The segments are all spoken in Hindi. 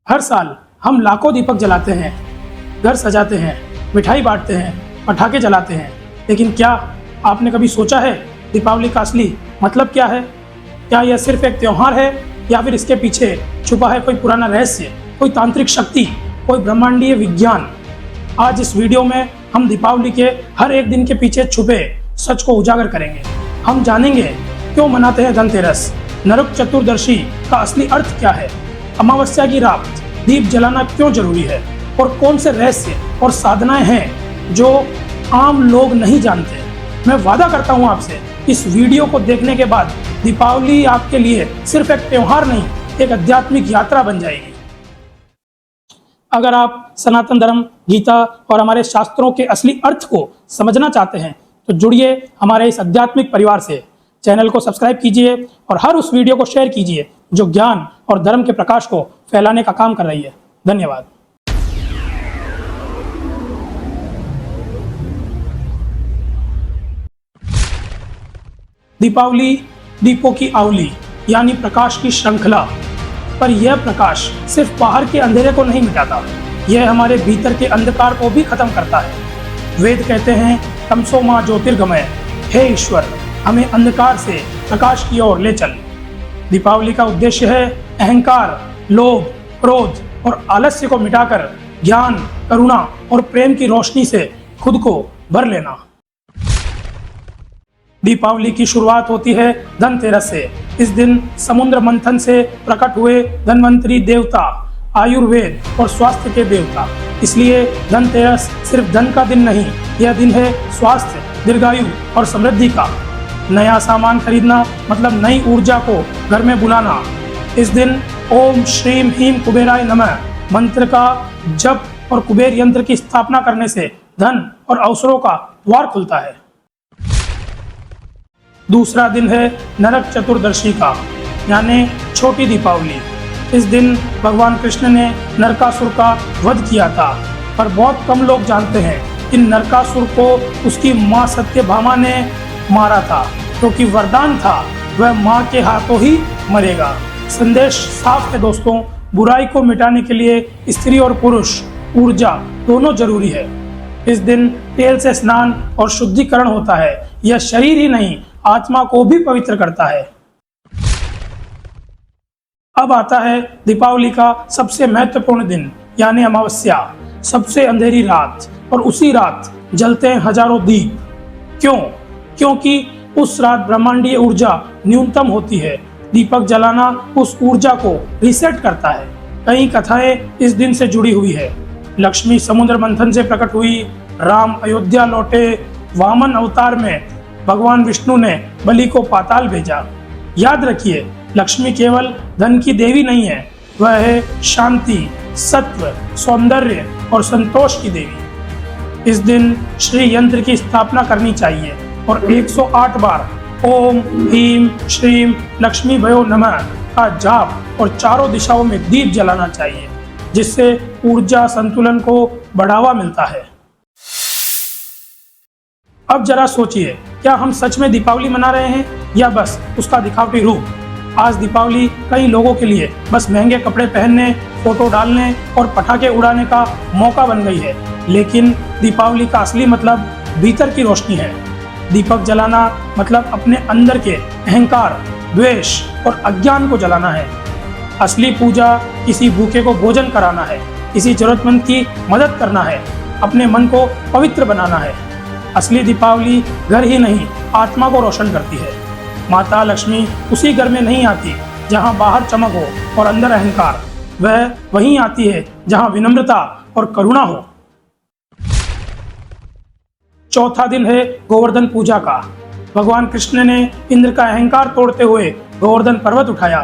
हर साल हम लाखों दीपक जलाते हैं, घर सजाते हैं, मिठाई बांटते हैं, पटाखे जलाते हैं, लेकिन क्या आपने कभी सोचा है दीपावली का असली मतलब क्या है? क्या यह सिर्फ एक त्योहार है या फिर इसके पीछे छुपा है कोई पुराना रहस्य, कोई तांत्रिक शक्ति, कोई ब्रह्मांडीय विज्ञान? आज इस वीडियो में हम दीपावली के हर एक दिन के पीछे छुपे सच को उजागर करेंगे। हम जानेंगे क्यों मनाते हैं धनतेरस, नरक चतुर्दशी का असली अर्थ क्या है, अमावस्या की रात दीप जलाना क्यों जरूरी है और कौन से रहस्य और साधनाएं हैं जो आम लोग नहीं जानते। मैं वादा करता हूं आपसे, इस वीडियो को देखने के बाद दीपावली आपके लिए सिर्फ एक त्योहार नहीं, एक आध्यात्मिक यात्रा बन जाएगी। अगर आप सनातन धर्म, गीता और हमारे शास्त्रों के असली अर्थ को समझना चाहते हैं तो जुड़िए हमारे इस आध्यात्मिक परिवार से। चैनल को सब्सक्राइब कीजिए और हर उस वीडियो को शेयर कीजिए जो ज्ञान और धर्म के प्रकाश को फैलाने का काम कर रही है। धन्यवाद। दीपावली दीपों की आवली यानी प्रकाश की श्रृंखला, पर यह प्रकाश सिर्फ बाहर के अंधेरे को नहीं मिटाता, यह हमारे भीतर के अंधकार को भी खत्म करता है। वेद कहते हैं तमसो मां ज्योतिर्गमय, हे ईश्वर हमें अंधकार से प्रकाश की ओर ले चल। दीपावली का उद्देश्य है अहंकार, लोभ, क्रोध और आलस्य को मिटाकर ज्ञान, करुणा और प्रेम की रोशनी से खुद को भर लेना। दीपावली की शुरुआत होती है धनतेरस से। इस दिन समुद्र मंथन से प्रकट हुए धन्वंतरी देवता, आयुर्वेद और स्वास्थ्य के देवता, इसलिए धनतेरस सिर्फ धन का दिन नहीं, यह दिन है स्वास्थ्य, दीर्घायु और समृद्धि का। नया सामान खरीदना मतलब नई ऊर्जा को घर में बुलाना। इस दिन ओम श्रीम ह्रीम कुबेराय नमः मंत्र का जप और कुबेर यंत्र की स्थापना करने से धन और अवसरों का द्वार खुलता है। दूसरा दिन है नरक चतुर्दशी का, यानी छोटी दीपावली। इस दिन भगवान कृष्ण ने नरकासुर का वध किया था, पर बहुत कम लोग जानते हैं कि नरकासुर को उसकी मां सत्यभामा ने मारा था, क्योंकि वरदान था वह मां के हाथों ही मरेगा। संदेश साफ है दोस्तों, बुराई को मिटाने के लिए स्त्री और पुरुष, ऊर्जा दोनों जरूरी है। इस दिन तेल से स्नान और शुद्धिकरण होता है। यह शरीर ही नहीं, आत्मा को भी पवित्र करता है। अब आता है दीपावली का सबसे महत्वपूर्ण दिन, यानी अमावस्या, सबसे अंधेरी रात, और उसी रात जलते हैं हजारों दीप। क्यों? क्योंकि उस रात ब्रह्मांडीय ऊर्जा न्यूनतम होती है। दीपक जलाना उस ऊर्जा को रीसेट करता है। कई कथाएं इस दिन से जुड़ी हुई है। लक्ष्मी समुद्र मंथन से प्रकट हुई, राम अयोध्या लौटे, वामन अवतार में भगवान विष्णु ने बलि को पाताल भेजा। याद रखिए, लक्ष्मी केवल धन की देवी नहीं है, वह है शांति, सत्व, सौंदर्य और संतोष की देवी। इस दिन श्री यंत्र की स्थापना करनी चाहिए और 108 बार ओम ह्रीम श्रीम लक्ष्मी भयो नमः का जाप और चारों दिशाओं में दीप जलाना चाहिए, जिससे ऊर्जा संतुलन को बढ़ावा मिलता है। अब जरा सोचिए, क्या हम सच में दीपावली मना रहे हैं या बस उसका दिखावटी रूप? आज दीपावली कई लोगों के लिए बस महंगे कपड़े पहनने, फोटो डालने और पटाखे उड़ाने का मौका बन गई है, लेकिन दीपावली का असली मतलब भीतर की रोशनी है। दीपक जलाना मतलब अपने अंदर के अहंकार, द्वेष और अज्ञान को जलाना है। असली पूजा किसी भूखे को भोजन कराना है, किसी जरूरतमंद की मदद करना है, अपने मन को पवित्र बनाना है। असली दीपावली घर ही नहीं, आत्मा को रोशन करती है। माता लक्ष्मी उसी घर में नहीं आती जहां बाहर चमक हो और अंदर अहंकार, वह वहीं आती है जहां विनम्रता और करुणा हो। चौथा दिन है गोवर्धन पूजा का। भगवान कृष्ण ने इंद्र का अहंकार तोड़ते हुए गोवर्धन पर्वत उठाया।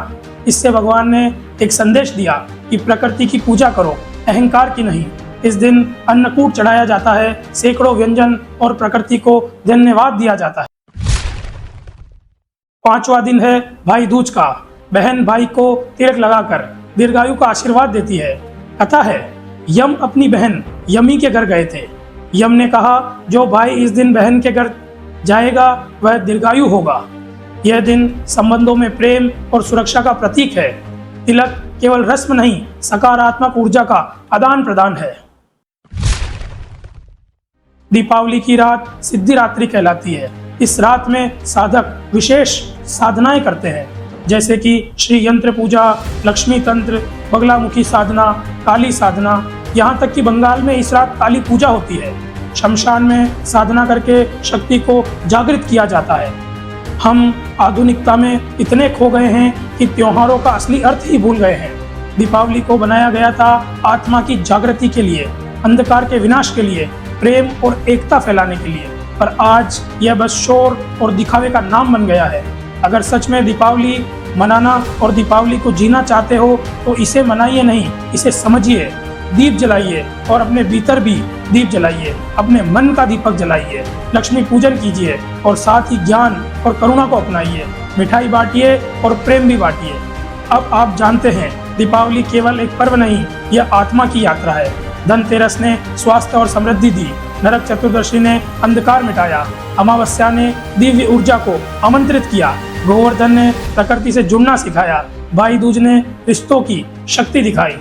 इससे भगवान ने एक संदेश दिया कि प्रकृति की पूजा करो, अहंकार की नहीं। इस दिन अन्नकूट चढ़ाया जाता है, सैकड़ों व्यंजन और प्रकृति को धन्यवाद दिया जाता है। पांचवा दिन है भाई दूज का। बहन भाई को तिलक लगाकर दीर्घायु का आशीर्वाद देती है। कथा है, यम अपनी बहन यमी के घर गए थे। यम ने कहा, जो भाई इस दिन बहन के घर जाएगा वह दीर्घायु होगा। यह दिन संबंधों में प्रेम और सुरक्षा का प्रतीक है। तिलक केवल रस्म नहीं, सकारात्मक ऊर्जा का आदान प्रदान है। दीपावली की रात सिद्धिरात्रि कहलाती है। इस रात में साधक विशेष साधनाएं करते हैं, जैसे कि श्री यंत्र पूजा, लक्ष्मी तंत्र, बगलामुखी साधना, काली साधना। यहाँ तक कि बंगाल में इस रात काली पूजा होती है। शमशान में साधना करके शक्ति को जागृत किया जाता है। हम आधुनिकता में इतने खो गए हैं कि त्योहारों का असली अर्थ ही भूल गए हैं। दीपावली को बनाया गया था आत्मा की जागृति के लिए, अंधकार के विनाश के लिए, प्रेम और एकता फैलाने के लिए, पर आज यह बस शोर और दिखावे का नाम बन गया है। अगर सच में दीपावली मनाना और दीपावली को जीना चाहते हो तो इसे मनाइए नहीं, इसे समझिए, दीप जलाइए और अपने भीतर भी दीप जलाइए, अपने मन का दीपक जलाइए, लक्ष्मी पूजन कीजिए और साथ ही ज्ञान और करुणा को अपनाइए, मिठाई बांटिए और प्रेम भी बांटिए। अब आप जानते हैं, दीपावली केवल एक पर्व नहीं, यह आत्मा की यात्रा है। धनतेरस ने स्वास्थ्य और समृद्धि दी, नरक चतुर्दशी ने अंधकार मिटाया, अमावस्या ने दिव्य ऊर्जा को आमंत्रित किया, गोवर्धन ने प्रकृति से जुड़ना सिखाया, भाई दूज ने रिश्तों की शक्ति दिखाई।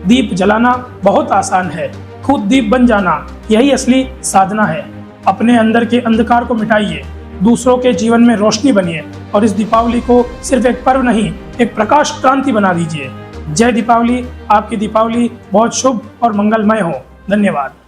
दीप जलाना बहुत आसान है, खुद दीप बन जाना यही असली साधना है। अपने अंदर के अंधकार को मिटाइए, दूसरों के जीवन में रोशनी बनिए और इस दीपावली को सिर्फ एक पर्व नहीं, एक प्रकाश क्रांति बना दीजिए। जय दीपावली। आपकी दीपावली बहुत शुभ और मंगलमय हो। धन्यवाद।